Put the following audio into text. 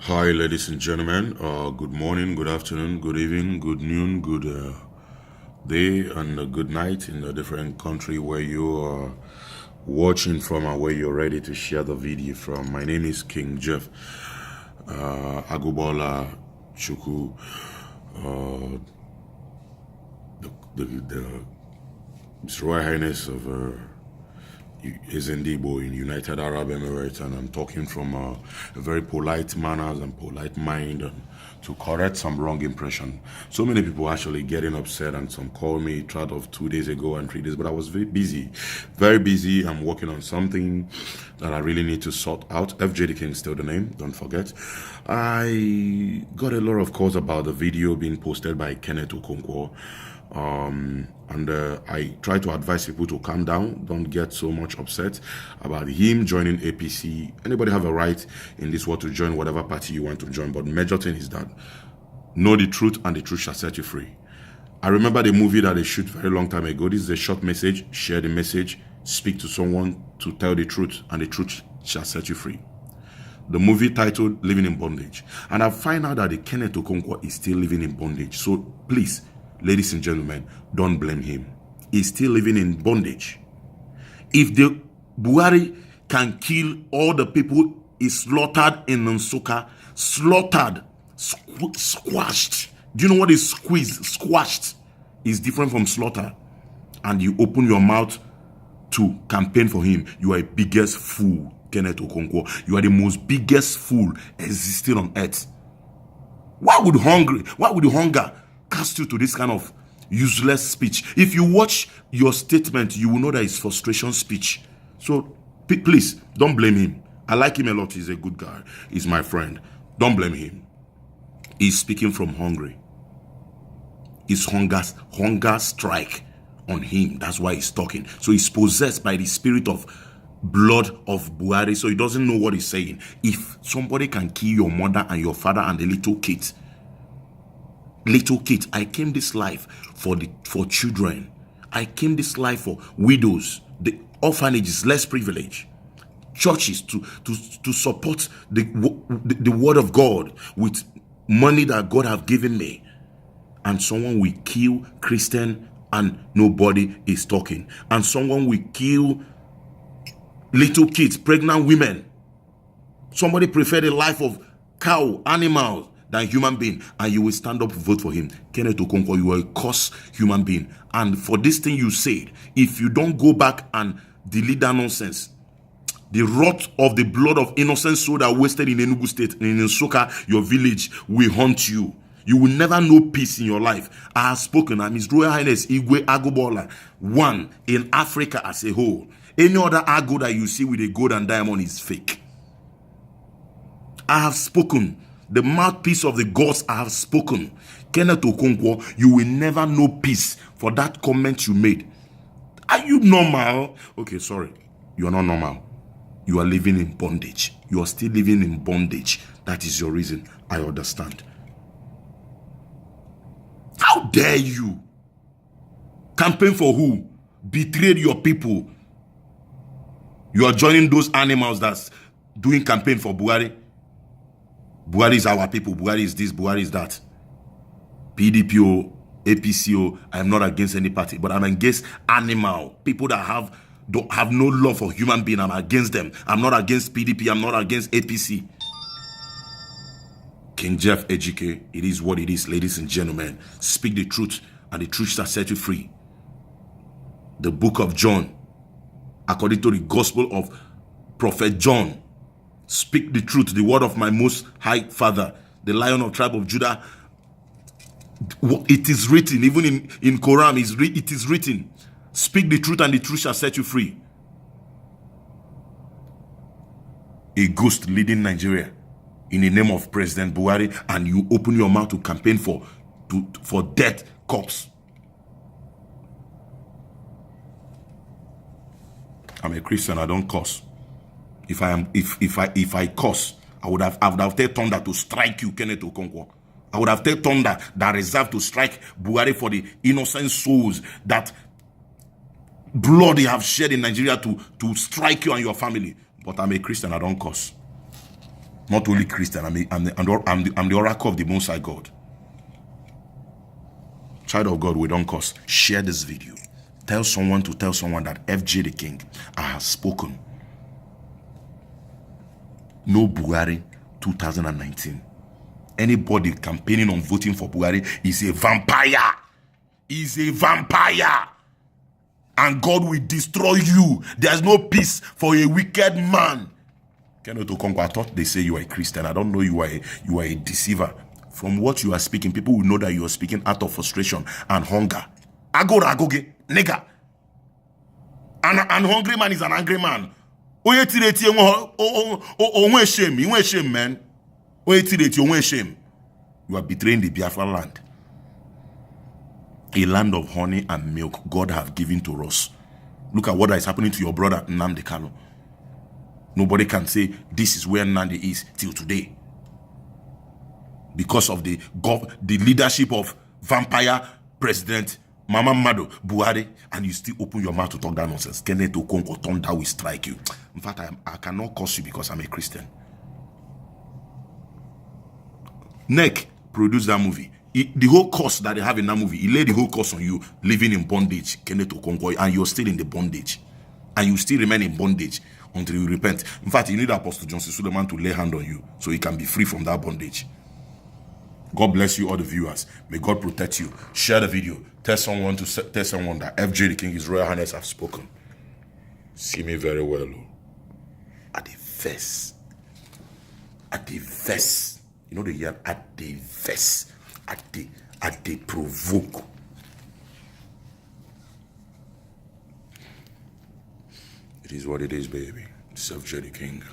Hi, ladies and gentlemen. Good morning, good afternoon, good evening, good noon, good day, and good night in a different country where you are watching from and where you're ready to share the video from. My name is King Jeff Agubola Chuku, the His Royal Highness of Izendibo in United Arab Emirates, and I'm talking from a very polite manners and polite mind and to correct some wrong impression. So many people actually getting upset, and some called me threat of 2 days ago and 3 days, but I was very busy. I'm working on something that I really need to sort out. FJD King still the name, don't forget. I got a lot of calls about the video being posted by Kenneth Okonkwo. I try to advise people to calm down, don't get so much upset about him joining APC. Anybody have a right in this world to join whatever party you want to join, but the major thing is that know the truth and the truth shall set you free. I remember the movie that they shoot very long time ago. This is a short message. Share the message, speak to someone to tell the truth, and the truth shall set you free. The movie titled Living in Bondage. And I find out that the Kenneth Okonkwo is still living in bondage. So please, ladies and gentlemen, don't blame him. He's still living in bondage. If the Buhari can kill all the people he slaughtered in Nsukka, slaughtered, squashed. Do you know what is squeezed? Squashed is different from slaughter. And you open your mouth to campaign for him. You are a biggest fool, Kenneth Okonkwo. You are the most biggest fool existing on earth. Why would hunger cast you to this kind of useless speech? If you watch your statement, you will know that it's frustration speech. So please don't blame him. I like him a lot. He's a good guy. He's my friend. Don't blame him. He's speaking from hungry. His hunger strike on him. That's why he's talking. So he's possessed by the spirit of blood of Buhari. So he doesn't know what he's saying. If somebody can kill your mother and your father and the little kids, I came this life for children. I came this life for widows, the orphanages, less privileged, churches to support the word of God with money that God have given me. And someone will kill Christian and nobody is talking. And someone will kill little kids, pregnant women. Somebody prefer the life of cow, animals, than human being, and you will stand up to vote for him. Kenneth Okonkwo, you are a cursed human being. And for this thing you said, if you don't go back and delete that nonsense, the wrath of the blood of innocent soul that wasted in Enugu State, in Nsukka, your village, will haunt you. You will never know peace in your life. I have spoken. I'm His Royal Highness Igwe Agubola, one in Africa as a whole. Any other Ago that you see with a gold and diamond is fake. I have spoken. The mouthpiece of the gods I have spoken. Kenneth Okonkwo, you will never know peace for that comment you made. Are you normal? Okay, sorry. You are not normal. You are living in bondage. You are still living in bondage. That is your reason. I understand. How dare you? Campaign for who? Betrayed your people. You are joining those animals that's doing campaign for Buhari. Buhari is our people. Buhari is this. Buhari is that. PDPO, APCO. I am not against any party, but I'm against animal people that don't have no love for human being. I'm against them. I'm not against PDP. I'm not against APC. King Jeff Ejike, it is what it is, ladies and gentlemen. Speak the truth, and the truth shall set you free. The book of John, according to the gospel of Prophet John. Speak the truth, the word of my most high father, the Lion of tribe of Judah. It is written, even in Quran, it is written. Speak the truth and the truth shall set you free. A ghost leading Nigeria in the name of President Buhari, and you open your mouth to campaign for death corpse. I'm a Christian, I don't curse. If I curse, I would have taken thunder to strike you, Kenneth Okonkwo. I would have taken thunder that reserved to strike Buhari for the innocent souls that blood they have shed in Nigeria to strike you and your family. But I'm a Christian, I don't curse. Not only Christian, I'm the oracle of the Most High God. Child of God, we don't curse. Share this video. Tell someone to tell someone that FJ the King, I have spoken. No Buhari 2019. Anybody campaigning on voting for Buhari is a vampire. Is a vampire. And God will destroy you. There's no peace for a wicked man. Kenneth Okonkwo, I thought they say you are a Christian. I don't know you are a deceiver. From what you are speaking, people will know that you are speaking out of frustration and hunger. Agora agoge, nigga. An hungry man is an angry man. Shame, man. Shame. You are betraying the Biafra land. A land of honey and milk God have given to us. Look at what is happening to your brother Nnamdi Kanu. Nobody can say this is where Nnamdi is till today. Because of the leadership of vampire president Mama Mado Buhari, and you still open your mouth to talk that nonsense. Kenneth Okonkwo thunder will strike you. In fact, I cannot curse you because I'm a Christian. NEC produced that movie. The whole curse that they have in that movie, he laid the whole curse on you, living in bondage, Kenneth Okonkwo, and you're still in the bondage. And you still remain in bondage until you repent. In fact, you need Apostle Johnson Suleiman to lay hand on you so you can be free from that bondage. God bless you, all the viewers. May God protect you. Share the video. Tell someone that FJ the King, His Royal Highness, have spoken. See me very well. At the verse. At the verse. You know the year at the verse. At the provoke. It is what it is, baby. It's FJ the King.